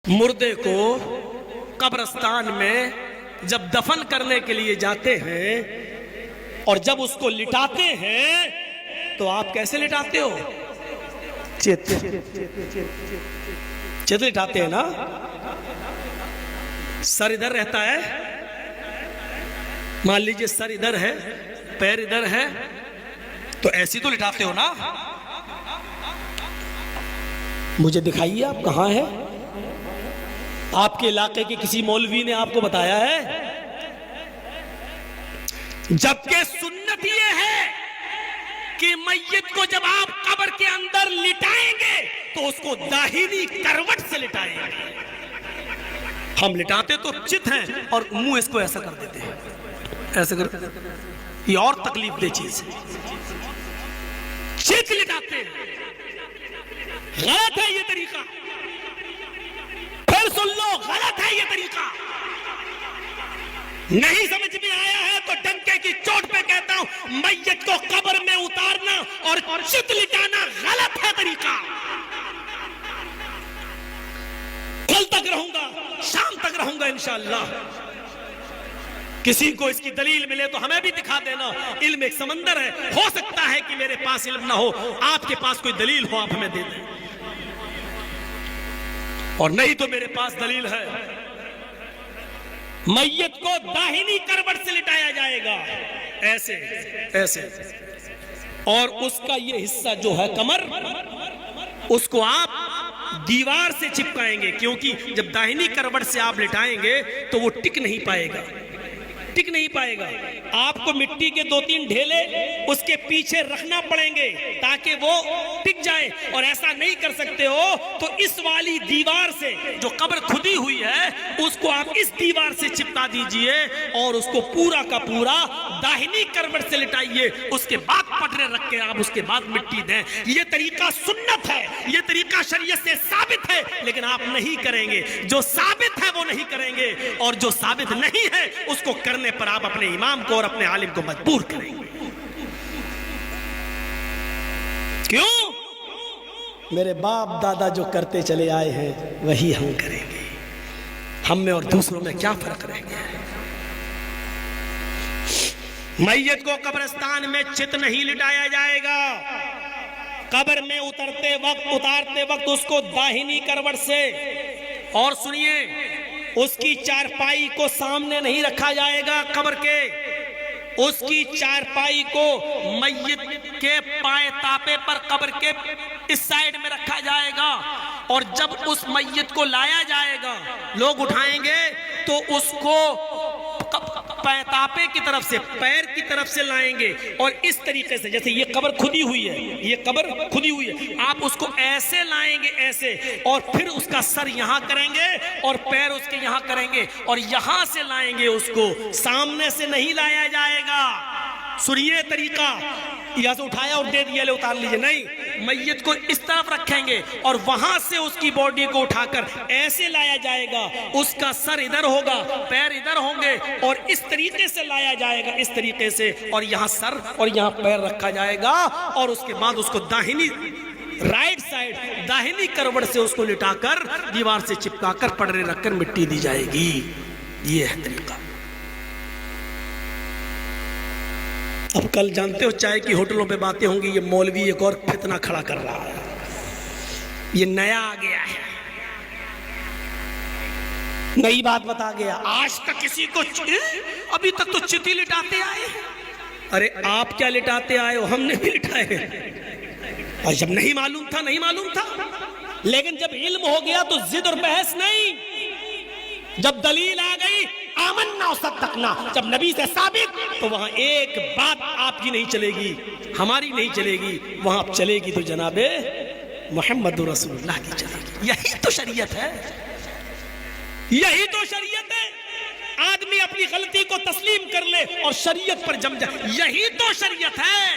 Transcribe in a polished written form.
مردے کو قبرستان میں جب دفن کرنے کے لیے جاتے ہیں اور جب اس کو لٹاتے ہیں تو آپ کیسے لٹاتے ہو؟ چت لٹاتے ہیں نا؟ سر ادھر رہتا ہے، مان لیجئے سر ادھر ہے، پیر ادھر ہے، تو ایسی تو لٹاتے ہو نا؟ مجھے دکھائیے آپ کہاں ہے؟ آپ کے علاقے کے کسی مولوی نے آپ کو بتایا ہے؟ جبکہ سنت یہ ہے کہ میت کو جب آپ قبر کے اندر لٹائیں گے تو اس کو داہنی کروٹ سے لٹائیں گے۔ ہم لٹاتے تو چت ہیں اور منہ اس کو ایسا کر دیتے ہیں، ایسا کر، یہ اور تکلیف دہ چیز ہے۔ چت لٹاتے ہیں، غلط ہے یہ طریقہ، پھر سن لو غلط ہے یہ طریقہ۔ نہیں سمجھ میں آیا ہے تو ڈنکے کی چوٹ پہ کہتا ہوں، میت کو قبر میں اتارنا اور چت لٹانا غلط ہے طریقہ۔ کل تک رہوں گا، شام تک رہوں گا انشاءاللہ۔ کسی کو اس کی دلیل ملے تو ہمیں بھی دکھا دینا۔ علم ایک سمندر ہے، ہو سکتا ہے کہ میرے پاس علم نہ ہو، آپ کے پاس کوئی دلیل ہو، آپ ہمیں دے دیں، اور نہیں تو میرے پاس دلیل ہے۔ میت کو داہنی کروٹ سے لٹایا جائے گا، ایسے ایسے، اور اس کا یہ حصہ جو ہے کمر، اس کو آپ دیوار سے چپکائیں گے، کیونکہ جب داہنی کروٹ سے آپ لٹائیں گے تو وہ ٹک نہیں پائے گا، ٹک نہیں پائے گا۔ آپ کو مٹی کے 2-3 ڈھیلے اس کے پیچھے رکھنا پڑیں گے تاکہ وہ ٹک جائے، اور ایسا نہیں کر سکتے ہو تو اس والی دیوار سے جو قبر کھدی ہوئی ہے اس کو آپ اس دیوار سے چپتا دیجئے اور اس کو پورا کا پورا داہنی کروٹ سے لٹائیے، اس کے بعد پٹرے رکھ کے آپ اس کے بعد مٹی دیں۔ یہ طریقہ سنت ہے، یہ طریقہ شریعت سے ثابت ہے، لیکن آپ نہیں کریں گے۔ جو ثابت ہے وہ نہیں کریں گے، اور جو ثابت نہیں ہے اس کو کرنے پر آپ اپنے امام کو اور اپنے عالم کو مجبور کریں گے۔ کیوں؟ میرے باپ دادا جو کرتے چلے آئے ہیں وہی ہم کریں گے، ہم میں اور دوسروں میں کیا فرق رہ گیا ہے؟ میت کو قبرستان میں چت نہیں لٹایا جائے گا، قبر میں اتارتے وقت اس کو داہنی کروٹ سے، اور سنیے اس کی چارپائی کو سامنے نہیں رکھا جائے گا قبر کے، اس کی چارپائی کو میت کے پائے تاپے پر قبر کے اس سائیڈ میں رکھا جائے گا، اور جب اس میت کو لایا جائے گا لوگ اٹھائیں گے تو اس کو تاپے کی طرف سے، پیر کی طرف سے لائیں گے، اور اس طریقے سے جیسے یہ قبر کھدی ہوئی ہے، یہ قبر کھدی ہوئی ہے، آپ اس کو ایسے لائیں گے، ایسے، اور پھر اس کا سر یہاں کریں گے اور پیر اس کے یہاں کریں گے، اور یہاں سے لائیں گے اس کو، سامنے سے نہیں لایا جائے گا۔ سنیے طریقہ، یہاں سے اٹھایا اور دے دیا، لے اتار لیجئے، نہیں، میت کو اس طرف رکھیں گے اور وہاں سے اس کی باڈی کو اٹھا کر ایسے لایا جائے گا، اس کا سر ادھر ہوگا، پیر ادھر ہوں گے، اور اس طریقے سے لایا جائے گا، اس طریقے سے، اور یہاں سر اور یہاں پیر رکھا جائے گا، اور اس کے بعد اس کو داہنی رائٹ سائیڈ داہنی کروٹ سے اس کو لٹا کر دیوار سے چپکا کر پٹرے رکھ کر مٹی دی جائے گی۔ یہ ہے طریقہ۔ اب کل جانتے ہو چائے کی ہوٹلوں پہ باتیں ہوں گی، یہ مولوی ایک اور فتنہ کھڑا کر رہا ہے، یہ نیا آ گیا ہے، نئی بات بتا گیا۔ آج تک کسی کو ابھی تک تو چتی لٹاتے آئے ہیں۔ ارے آپ کیا لٹاتے آئے ہو، ہم نے بھی لٹائے ہیں، اور جب نہیں معلوم تھا نہیں معلوم تھا، لیکن جب علم ہو گیا تو ضد اور بحث نہیں، جب دلیل آ گئی آمنا و صدقنا، جب نبی سے ثابت، تو وہاں ایک بات آپ کی نہیں چلے گی، ہماری نہیں چلے گی، وہاں چلے گی تو جناب محمد رسول اللہ کی چلے گی۔ یہی تو شریعت ہے، یہی تو شریعت ہے۔ آدمی اپنی غلطی کو تسلیم کر لے اور شریعت پر جم جائے، یہی تو شریعت ہے۔